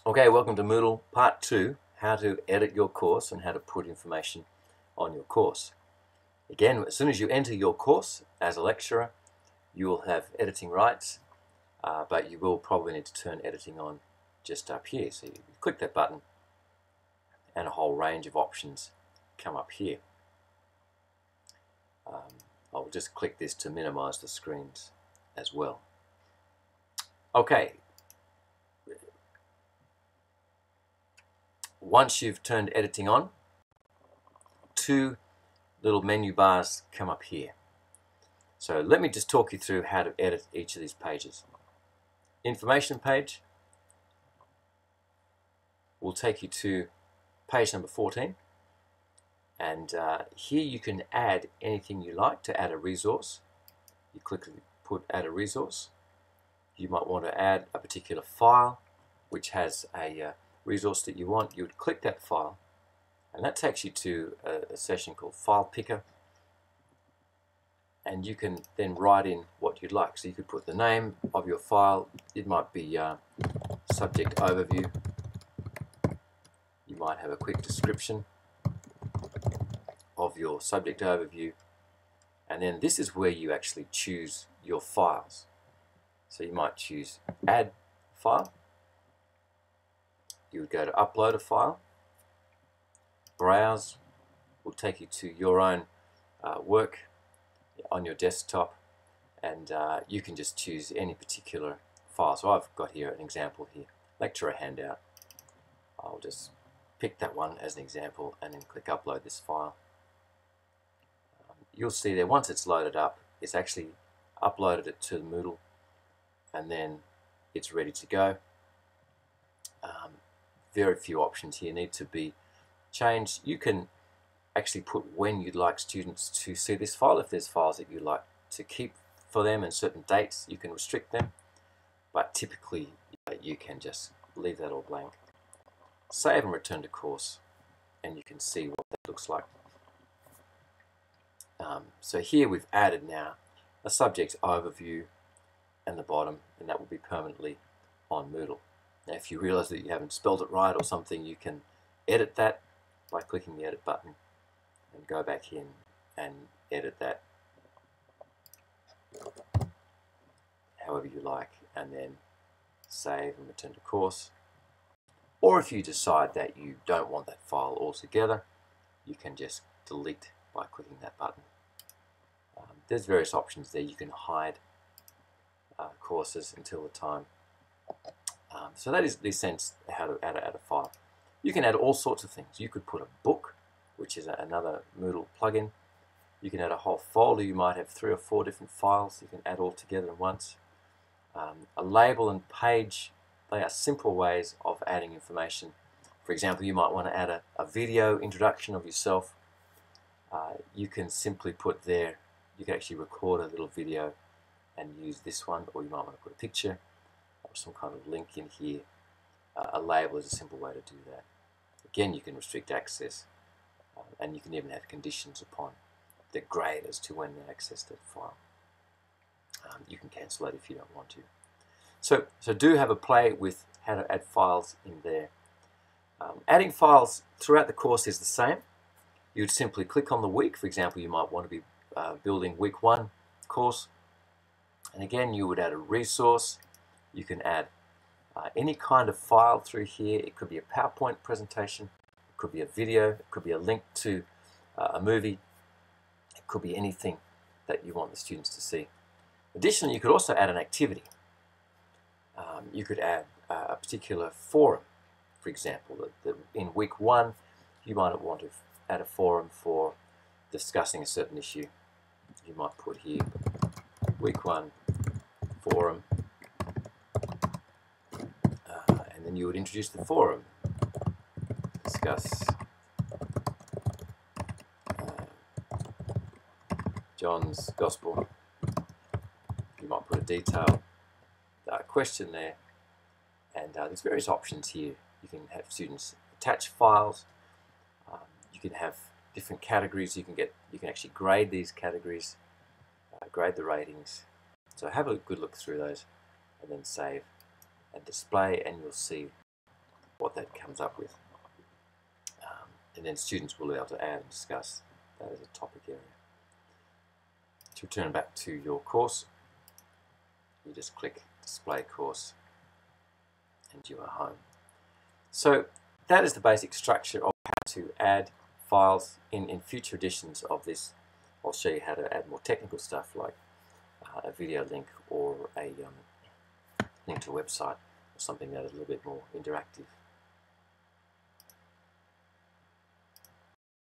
Okay, welcome to Moodle Part 2, how to edit your course and how to put information on your course. Again, as soon as you enter your course as a lecturer, you will have editing rights, but you will probably need to turn editing on just up here. So you click that button and a whole range of options come up here. I'll just click this to minimize the screens as well. Okay. Once you've turned editing on, two little menu bars come up here. So let me just talk you through how to edit each of these pages. Information page will take you to page number 14, and here you can add anything you like. To add a resource, you click put add a resource. You might want to add a particular file which has a resource that you want. You would click that file, and that takes you to a session called File Picker, and you can then write in what you'd like. So you could put the name of your file. It might be subject overview. You might have a quick description of your subject overview, and then this is where you actually choose your files. So you might choose add file. You would go to upload a file. Browse will take you to your own work on your desktop, and you can just choose any particular file. So I've got here an example here, lecturer handout. I'll just pick that one as an example and then click upload this file. You'll see there, once it's loaded up, it's actually uploaded it to the Moodle, and then it's ready to go. Very few options here need to be changed. You can actually put when you'd like students to see this file. If there's files that you'd like to keep for them and certain dates, you can restrict them, but typically you can just leave that all blank. Save and return to course, and you can see what that looks like. So here we've added now a subject overview and the bottom, and that will be permanently on Moodle. Now if you realize that you haven't spelled it right or something, you can edit that by clicking the edit button and go back in and edit that however you like, and then save and return to course. Or if you decide that you don't want that file altogether, you can just delete by clicking that button. There's various options there. You can hide courses until the time. So that is the sense how to add a file. You can add all sorts of things. You could put a book, which is another Moodle plugin. You can add a whole folder. You might have 3 or 4 different files you can add all together at once. A label and page, they are simple ways of adding information. For example, you might want to add a video introduction of yourself. You can simply put there, you can actually record a little video and use this one, or you might want to put a picture or some kind of link in here. A label is a simple way to do that. Again, you can restrict access, and you can even have conditions upon the grade as to when they access that file. You can cancel it if you don't want to. So do have a play with how to add files in there. Adding files throughout the course is the same. You'd simply click on the week. For example, you might want to be building week 1 course, and again you would add a resource. You can add any kind of file through here. It could be a PowerPoint presentation, it could be a video, it could be a link to a movie, it could be anything that you want the students to see. Additionally, you could also add an activity. You could add a particular forum. For example, in week 1 you might want to add a forum for discussing a certain issue. You might put here week 1 forum, and then you would introduce the forum. Discuss John's Gospel. You might put a detailed question there, and there's various options here. You can have students attach files. You can have different categories. You can actually grade these categories, grade the ratings. So have a good look through those, and then save and display, and you'll see what that comes up with. And then students will be able to add and discuss that as a topic area. To return back to your course, you just click Display Course and you are home. So that is the basic structure of how to add files. In future editions of this, I'll show you how to add more technical stuff like a video link or a link to a website or something that is a little bit more interactive.